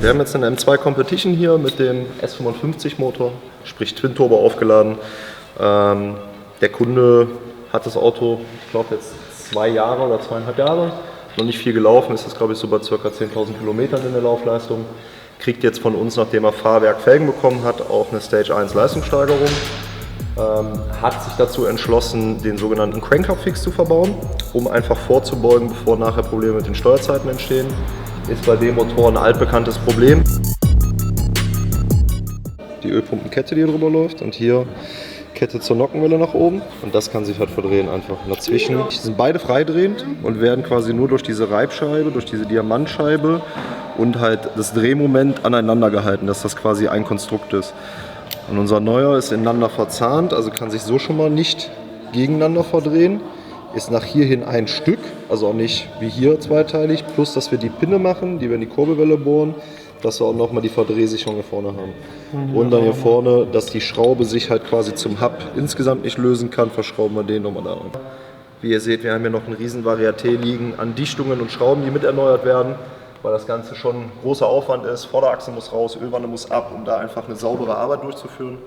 Wir haben jetzt eine M2 Competition hier mit dem S55 Motor, sprich Twin Turbo aufgeladen. Der Kunde hat das Auto, ich glaube jetzt 2 Jahre oder 2,5 Jahre, noch nicht viel gelaufen, ist das glaube ich so bei ca. 10.000 Kilometern in der Laufleistung. Kriegt jetzt von uns, nachdem er Fahrwerk Felgen bekommen hat, auch eine Stage 1 Leistungssteigerung. Hat sich dazu entschlossen, den sogenannten Crank-Up-Fix zu verbauen, um einfach vorzubeugen, bevor nachher Probleme mit den Steuerzeiten entstehen. Ist bei dem Motor ein altbekanntes Problem. Die Ölpumpenkette, die hier drüber läuft, und hier Kette zur Nockenwelle nach oben, und das kann sich halt verdrehen einfach. Dazwischen sind beide freidrehend und werden quasi nur durch diese Reibscheibe, durch diese Diamantscheibe und halt das Drehmoment aneinander gehalten, dass das quasi ein Konstrukt ist. Und unser neuer ist ineinander verzahnt, also kann sich so schon mal nicht gegeneinander verdrehen. Ist nach hierhin ein Stück, also auch nicht wie hier zweiteilig, plus dass wir die Pinne machen, die wir in die Kurbelwelle bohren, dass wir auch nochmal die Verdrehsicherung hier vorne haben. Und dann hier vorne, dass die Schraube sich halt quasi zum Hub insgesamt nicht lösen kann, verschrauben wir den nochmal da rein. Wie ihr seht, wir haben hier noch ein riesen Varieté liegen an Dichtungen und Schrauben, die mit erneuert werden, weil das Ganze schon ein großer Aufwand ist. Vorderachse muss raus, Ölwanne muss ab, um da einfach eine saubere Arbeit durchzuführen.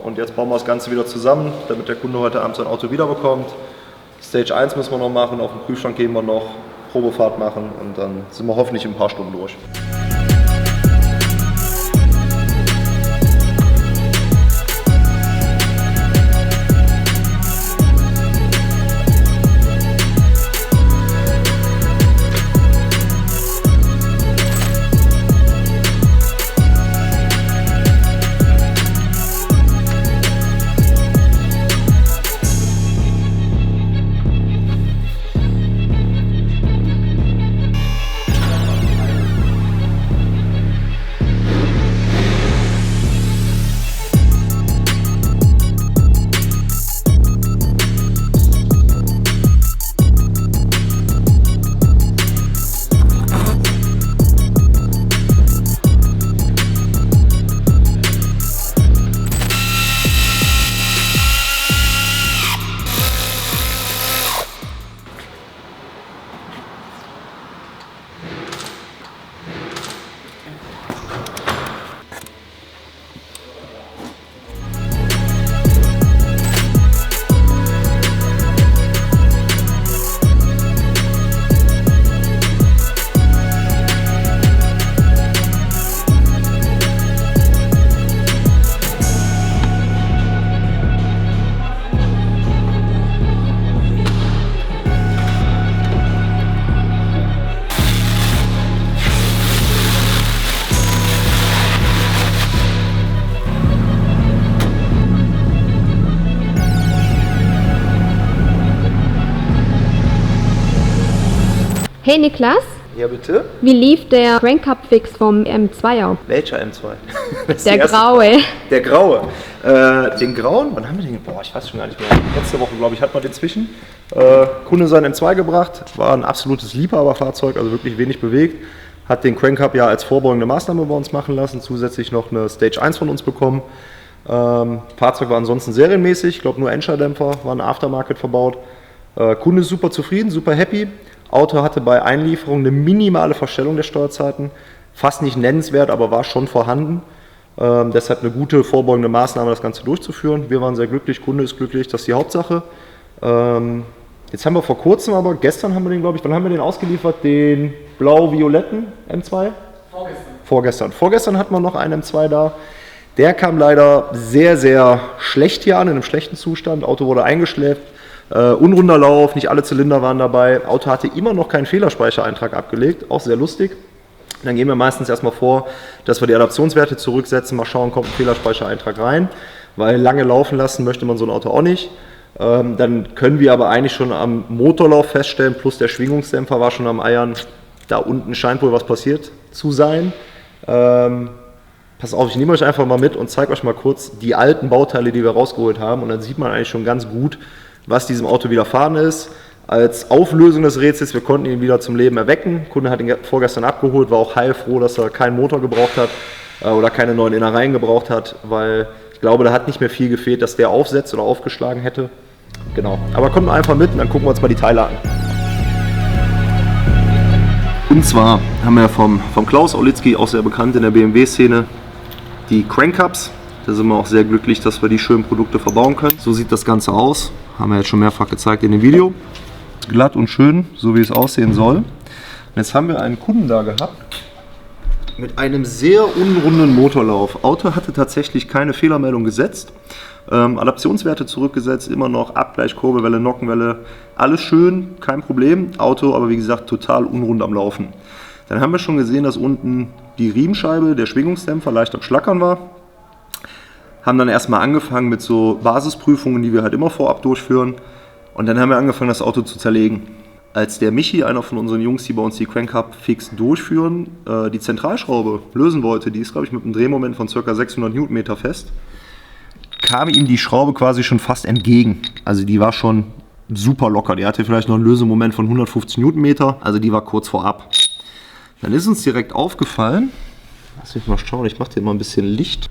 Und jetzt bauen wir das Ganze wieder zusammen, damit der Kunde heute Abend sein Auto wiederbekommt. Stage 1 müssen wir noch machen, auf den Prüfstand gehen wir noch, Probefahrt machen, und dann sind wir hoffentlich in ein paar Stunden durch. Hey Niklas, Ja, bitte? Wie lief der Crank-Up-Fix vom M2er? Welcher M2? Der graue. Der graue. Den grauen, wann haben wir den? Boah, ich weiß schon gar nicht mehr. Letzte Woche, glaube ich, hat man den zwischen. Kunde sein M2 gebracht. War ein absolutes Liebhaberfahrzeug, also wirklich wenig bewegt. Hat den Crank-Up ja als vorbeugende Maßnahme bei uns machen lassen. Zusätzlich noch eine Stage 1 von uns bekommen. Fahrzeug war ansonsten serienmäßig. Ich glaube, nur Endschalldämpfer, war ein Aftermarket verbaut. Kunde ist super zufrieden, super happy. Auto hatte bei Einlieferung eine minimale Verstellung der Steuerzeiten. Fast nicht nennenswert, aber war schon vorhanden. Deshalb eine gute vorbeugende Maßnahme, das Ganze durchzuführen. Wir waren sehr glücklich, Kunde ist glücklich, das ist die Hauptsache. Jetzt haben wir vor kurzem, aber gestern haben wir den, glaube ich, wann haben wir den ausgeliefert? Den blau-violetten M2? Vorgestern hatten wir noch einen M2 da. Der kam leider sehr, sehr schlecht hier an, in einem schlechten Zustand. Auto wurde eingeschleppt, unrunder Lauf, nicht alle Zylinder waren dabei. Auto hatte immer noch keinen Fehlerspeichereintrag abgelegt, auch sehr lustig. Dann gehen wir meistens erstmal vor, dass wir die Adaptionswerte zurücksetzen, mal schauen, kommt ein Fehlerspeichereintrag rein, weil lange laufen lassen möchte man so ein Auto auch nicht. Dann können wir aber eigentlich schon am Motorlauf feststellen, plus der Schwingungsdämpfer war schon am Eiern, da unten scheint wohl was passiert zu sein. Pass auf, ich nehme euch einfach mal mit und zeige euch mal kurz die alten Bauteile, die wir rausgeholt haben, und dann sieht man eigentlich schon ganz gut, was diesem Auto widerfahren ist. Als Auflösung des Rätsels, wir konnten ihn wieder zum Leben erwecken. Der Kunde hat ihn vorgestern abgeholt, war auch heilfroh, dass er keinen Motor gebraucht hat oder keine neuen Innereien gebraucht hat, weil ich glaube, da hat nicht mehr viel gefehlt, dass der aufsetzt oder aufgeschlagen hätte. Genau, aber kommt einfach mit und dann gucken wir uns mal die Teile an. Und zwar haben wir vom Klaus Aulitzky, auch sehr bekannt in der BMW-Szene, die Crank-Ups. Da sind wir auch sehr glücklich, dass wir die schönen Produkte verbauen können. So sieht das Ganze aus. Haben wir jetzt schon mehrfach gezeigt in dem Video. Glatt und schön, so wie es aussehen soll. Und jetzt haben wir einen Kunden da gehabt mit einem sehr unrunden Motorlauf. Auto hatte tatsächlich keine Fehlermeldung gesetzt. Adaptionswerte zurückgesetzt, immer noch Abgleich, Kurbelwelle, Nockenwelle. Alles schön, kein Problem. Auto aber wie gesagt total unrund am Laufen. Dann haben wir schon gesehen, dass unten die Riemenscheibe, der Schwingungsdämpfer leicht am Schlackern war. Haben dann erstmal angefangen mit so Basisprüfungen, die wir halt immer vorab durchführen. Und dann haben wir angefangen, das Auto zu zerlegen. Als der Michi, einer von unseren Jungs, die bei uns die Crank-Up fix durchführen, die Zentralschraube lösen wollte, die ist, glaube ich, mit einem Drehmoment von ca. 600 Newtonmeter fest, kam ihm die Schraube quasi schon fast entgegen. Also die war schon super locker. Die hatte vielleicht noch ein Lösemoment von 150 Newtonmeter, also die war kurz vorab. Dann ist uns direkt aufgefallen, lass mich mal schauen, ich mache dir mal ein bisschen Licht,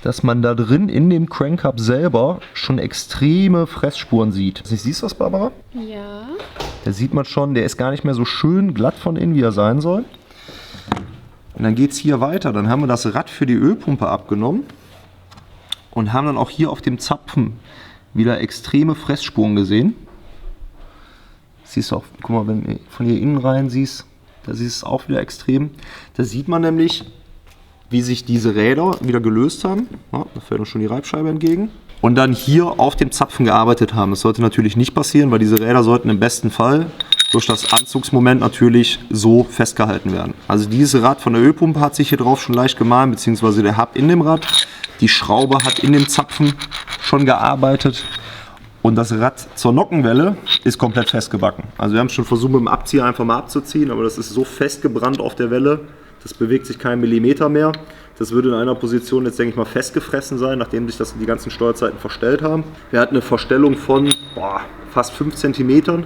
dass man da drin in dem Crank-Up selber schon extreme Fressspuren sieht. Siehst du das, Barbara? Ja. Da sieht man schon, der ist gar nicht mehr so schön glatt von innen, wie er sein soll. Und dann geht es hier weiter. Dann haben wir das Rad für die Ölpumpe abgenommen und haben dann auch hier auf dem Zapfen wieder extreme Fressspuren gesehen. Siehst du auch, guck mal, wenn du von hier innen rein siehst, da siehst du es auch wieder extrem. Da sieht man nämlich, wie sich diese Räder wieder gelöst haben. Ja, da fällt uns schon die Reibscheibe entgegen. Und dann hier auf dem Zapfen gearbeitet haben. Das sollte natürlich nicht passieren, weil diese Räder sollten im besten Fall durch das Anzugsmoment natürlich so festgehalten werden. Also dieses Rad von der Ölpumpe hat sich hier drauf schon leicht gemahlen, beziehungsweise der Hub in dem Rad. Die Schraube hat in dem Zapfen schon gearbeitet. Und das Rad zur Nockenwelle ist komplett festgebacken. Also wir haben schon versucht, mit dem Abzieher einfach mal abzuziehen, aber das ist so festgebrannt auf der Welle, das bewegt sich keinen Millimeter mehr. Das würde in einer Position jetzt, denke ich mal, festgefressen sein, nachdem sich die ganzen Steuerzeiten verstellt haben. Wir hatten eine Verstellung von fast 5 cm.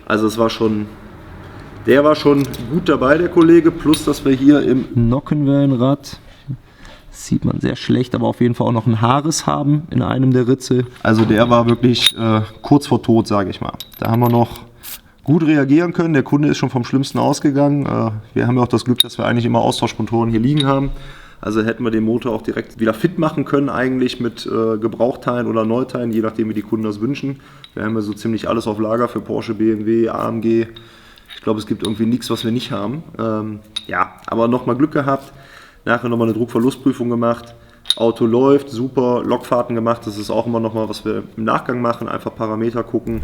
Also es war schon, der war schon gut dabei, der Kollege. Plus, dass wir hier im Nockenwellenrad, das sieht man sehr schlecht, aber auf jeden Fall auch noch ein Haarriss haben in einem der Ritze. Also der war wirklich kurz vor Tod, sage ich mal. Da haben wir noch gut reagieren können. Der Kunde ist schon vom Schlimmsten ausgegangen. Wir haben ja auch das Glück, dass wir eigentlich immer Austauschmotoren hier liegen haben. Also hätten wir den Motor auch direkt wieder fit machen können eigentlich mit Gebrauchteilen oder Neuteilen, je nachdem wie die Kunden das wünschen. Wir haben ja so ziemlich alles auf Lager für Porsche, BMW, AMG. Ich glaube, es gibt irgendwie nichts, was wir nicht haben. Ja, aber nochmal Glück gehabt. Nachher nochmal eine Druckverlustprüfung gemacht. Auto läuft, super, Lokfahrten gemacht. Das ist auch immer nochmal, was wir im Nachgang machen. Einfach Parameter gucken.